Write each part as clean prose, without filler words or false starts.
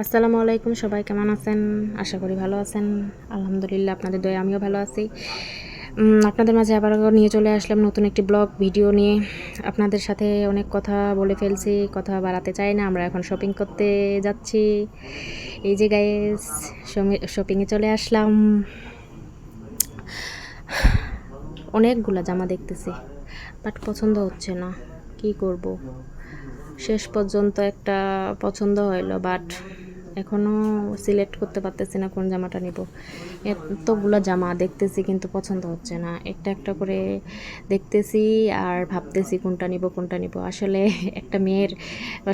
আসসালামু আলাইকুম, সবাই কেমন আছেন? আশা করি ভালো আছেন। আলহামদুলিল্লাহ, আপনাদের দয়ায় আমিও ভালো আছি। আপনাদের মাঝে আবার নিয়ে চলে আসলাম নতুন একটি ব্লগ ভিডিও নিয়ে। আপনাদের সাথে অনেক কথা বলে ফেলছি, কথা বাড়াতে চাই না। আমরা এখন শপিং করতে যাচ্ছি। এই যে গাইস, শপিংয়ে চলে আসলাম। অনেকগুলা জামা দেখতেছি, বাট পছন্দ হচ্ছে না। কি করব? শেষ পর্যন্ত একটা পছন্দ হইলো, বাট এখনও সিলেক্ট করতে পারতেছি না কোন জামাটা নিব। এতগুলো জামা দেখতেছি কিন্তু পছন্দ হচ্ছে না। একটা একটা করে দেখতেছি আর ভাবতেছি কোনটা নিব। আসলে একটা মেয়ের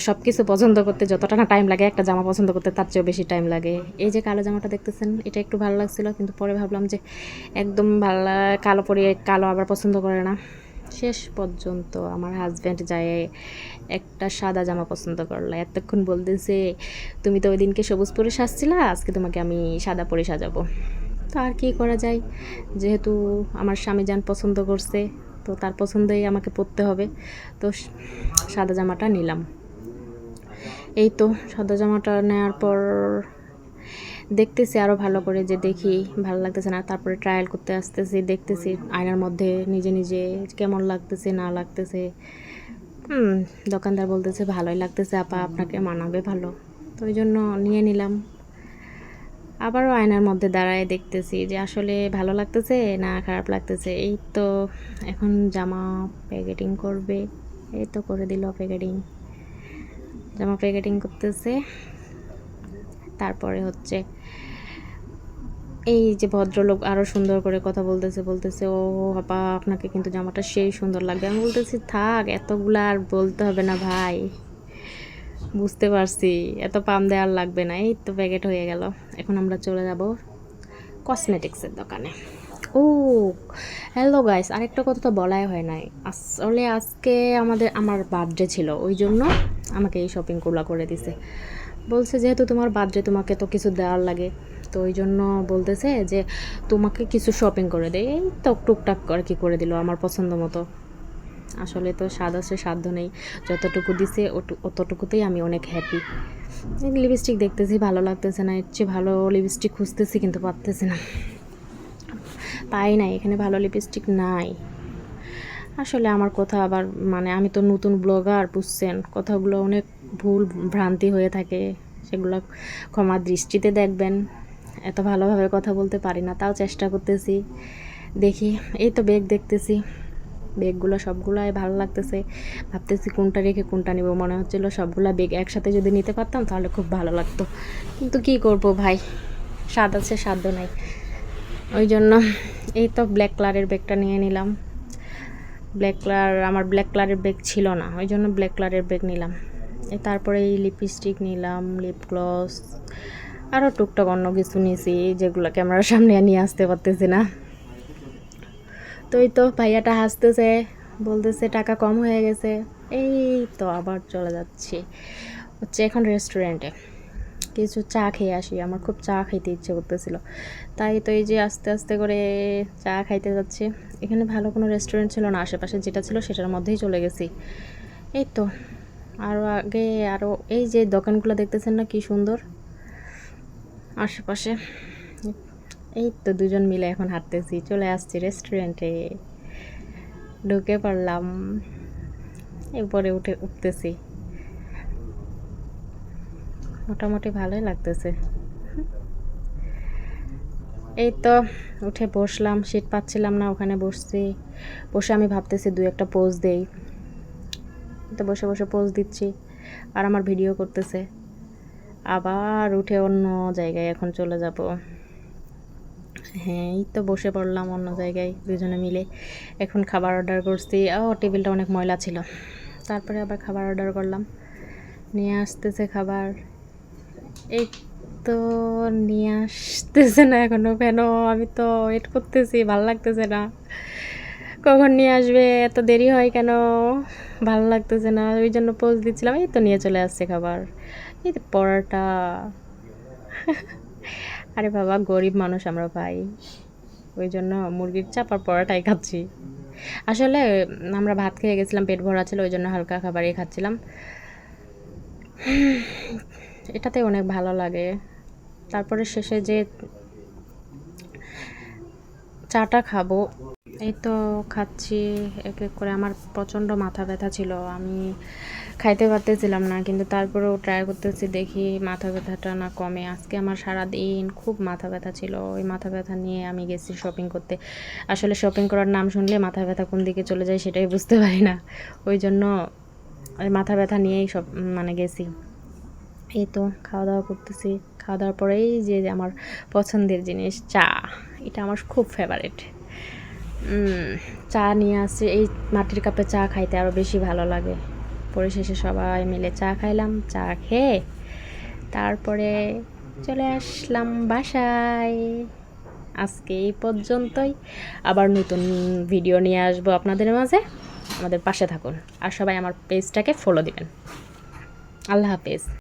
সব কিছু পছন্দ করতে যতটা না টাইম লাগে, একটা জামা পছন্দ করতে তার চেয়েও বেশি টাইম লাগে। এই যে কালো জামাটা দেখতেছেন, এটা একটু ভালো লাগছিল, কিন্তু পরে ভাবলাম যে একদম কালো পরে কালো আবার পছন্দ করে না। শেষ পর্যন্ত আমার হাজব্যান্ড যায় একটা সাদা জামা পছন্দ করলো। এতক্ষণ বলতেছে, তুমি তো ওই দিনকে সবুজ পরে সাজছিলা, আজকে তোমাকে আমি সাদা পরে সাজাবো। তো আর কি করা যায়, যেহেতু আমার স্বামী যান পছন্দ করছে, তো তার পছন্দই আমাকে পরতে হবে। তো সাদা জামাটা নিলাম। এই তো সাদা জামাটা নেওয়ার পর দেখতেছি আরও ভালো করে, যে দেখি ভালো লাগতেছে না। তারপরে ট্রায়াল করতে আসতেছি, দেখতেছি আয়নার মধ্যে নিজে নিজে কেমন লাগতেছে না লাগতেছে। দোকানদার বলতেছে ভালোই লাগতেছে আপা, আপনাকে মানাবে ভালো। তো ওই জন্য নিয়ে নিলাম। আবারও আয়নার মধ্যে দাঁড়ায় দেখতেছি যে আসলে ভালো লাগতেছে না খারাপ লাগতেছে। এই তো এখন জামা প্যাকেটিং করবে। এই তো করে দিল প্যাকেটিং, জামা প্যাকেটিং করতেছে। তারপরে হচ্ছে এই যে ভদ্রলোক আরও সুন্দর করে কথা বলতেছে, ও আপা আপনাকে কিন্তু জামাটা সেই সুন্দর লাগবে। আমি বলতেছি থাক, এতগুলা আর বলতে হবে না ভাই, বুঝতে পারছি, এত পাম দেওয়ার লাগবে না। এই তো প্যাকেট হয়ে গেল। এখন আমরা চলে যাব কসমেটিক্সের দোকানে। ও হ্যালো গাইস, আরেকটা কথা তো বলাই হয় নাই। আসলে আজকে আমার বার্থডে ছিল, ওই জন্য আমাকে এই শপিংগুলো করে দিছে। বলছে যেহেতু তোমার বার্থডে, তোমাকে তো কিছু দেওয়ার লাগে, তো ওই জন্য বলতেছে যে তোমাকে কিছু শপিং করে দেয়। এই তো টুকটাক আর কি করে দিল আমার পছন্দ মতো। আসলে তো স্বাদ আছে, সাধ্য নেই। যতটুকু দিছে অতটুকুতেই আমি অনেক হ্যাপি। লিপস্টিক দেখতেছি ভালো লাগতেছে না, এর চেয়ে ভালো লিপস্টিক খুঁজতেছি কিন্তু পারতেছি না, পাই নাই। এখানে ভালো লিপস্টিক নাই। আসলে আমার কথা আবার আমি তো নতুন ব্লগার, বুঝছেন, কথাগুলো অনেক ভুল ভ্রান্তি হয়ে থাকে, সেগুলো ক্ষমা দৃষ্টিতে দেখবেন। এত ভালোভাবে কথা বলতে পারি না, তাও চেষ্টা করতেছি। দেখি, এই তো ব্যাগ দেখতেছি, ব্যাগগুলো সবগুলাই ভালো লাগতেছে। ভাবতেছি কোনটা রেখে কোনটা নেব। মনে হচ্ছিলো সবগুলা ব্যাগ একসাথে যদি নিতে পারতাম তাহলে খুব ভালো লাগতো, কিন্তু কি করব ভাই, স্বাদ আছে সাধ্য নাই। ওই জন্য এই তো ব্ল্যাক কালারের ব্যাগটা নিয়ে নিলাম। আমার ব্ল্যাক কালারের ব্যাগ ছিল না, ওই জন্য ব্ল্যাক কালারের ব্যাগ নিলাম। তারপরে এই লিপস্টিক নিলাম, লিপ গ্লস, আরও টুকটাক অন্য কিছু নিয়েছি, যেগুলো ক্যামেরার সামনে নিয়ে আসতে পারতেছি না। তো এই তো ভাইয়াটা হাসতেছে, বলতেছে টাকা কম হয়ে গেছে। এই তো আবার চলে যাচ্ছি হচ্ছে এখন রেস্টুরেন্টে, কিছু চা খেয়ে আসি। আমার খুব চা খাইতে ইচ্ছে করতেছিল, তাই তো এই যে আস্তে আস্তে করে চা খাইতে যাচ্ছি। এখানে ভালো কোনো রেস্টুরেন্ট ছিল না, আশেপাশে যেটা ছিল সেটার মধ্যেই চলে গেছি। এই তো আরও আগে আরও এই যে দোকানগুলো দেখতেছেন না কি সুন্দর আশেপাশে। এই তো দুজন মিলে এখন হাঁটতেছি, চলে আসছি রেস্টুরেন্টে, ঢুকে পড়লাম, এরপরে উঠতেছি। মোটামুটি ভালোই লাগতেছে। এই তো উঠে বসলাম, সিট পাচ্ছিলাম না, ওখানে বসছি। বসে আমি ভাবতেছি দু একটা পোজ দেই। তো বসে বসে পোজ দিচ্ছি আর আমার ভিডিও করতেছে। আবার উঠে অন্য জায়গায় এখন চলে যাব। হ্যাঁ, এই তো বসে পড়লাম অন্য জায়গায় দুজনে মিলে। এখন খাবার অর্ডার করছি। টেবিলটা অনেক ময়লা ছিল, তারপরে আবার খাবার অর্ডার করলাম। নিয়ে আসতেছে খাবার। এই তো নিয়ে আসতেছে না এখনো, কেন? আমি তো ওয়েট করতেছি, ভালো লাগতেছে না। কখন নিয়ে আসবে, এত দেরি হয় কেন? ভালো লাগতেছে না, ওই জন্য পোজ দিচ্ছিলাম। এই তো নিয়ে চলে আসছে খাবার। এই তো পরোটা। আরে বাবা, গরিব মানুষ আমরা ভাই, ওই জন্য মুরগির চাপ আর পরোটাই খাচ্ছি। আসলে আমরা ভাত খেয়ে গেছিলাম, পেট ভরা ছিল, ওই জন্য হালকা খাবারই খাচ্ছিলাম। এটাতে অনেক ভালো লাগে। তারপরে শেষে যে চাটা খাবো, এই তো খাচ্ছি এক এক করে। আমার প্রচণ্ড মাথা ব্যথা ছিল, আমি খাইতে পারতেছিলাম না, কিন্তু তারপরেও ট্রাই করতেছি, দেখি মাথা ব্যথাটা না কমে। আজকে আমার সারা দিন খুব মাথা ব্যথা ছিল, ওই মাথা ব্যথা নিয়ে আমি গেছি শপিং করতে। আসলে শপিং করার নাম শুনলে মাথা ব্যথা কোন দিকে চলে যায় সেটাই বুঝতে পারি না, ওই জন্য ওই মাথা ব্যথা নিয়েই সব মানে গেছি। এই তো খাওয়া দাওয়া করতেছি, খাওয়া দাওয়ার পরেই যে আমার পছন্দের জিনিস চা, এটা আমার খুব ফেভারিট। চা নিয়ে আসছে, এই মাটির কাপে চা খাইতে আরও বেশি ভালো লাগে। পরিশেষে সবাই মিলে চা খাইলাম, চা খেয়ে তারপরে চলে আসলাম বাসায়। আজকে এই পর্যন্তই, আবার নতুন ভিডিও নিয়ে আসবো আপনাদের মাঝে। আমাদের পাশে থাকুন আর সবাই আমার পেজটাকে ফলো দিবেন। আল্লাহ হাফেজ।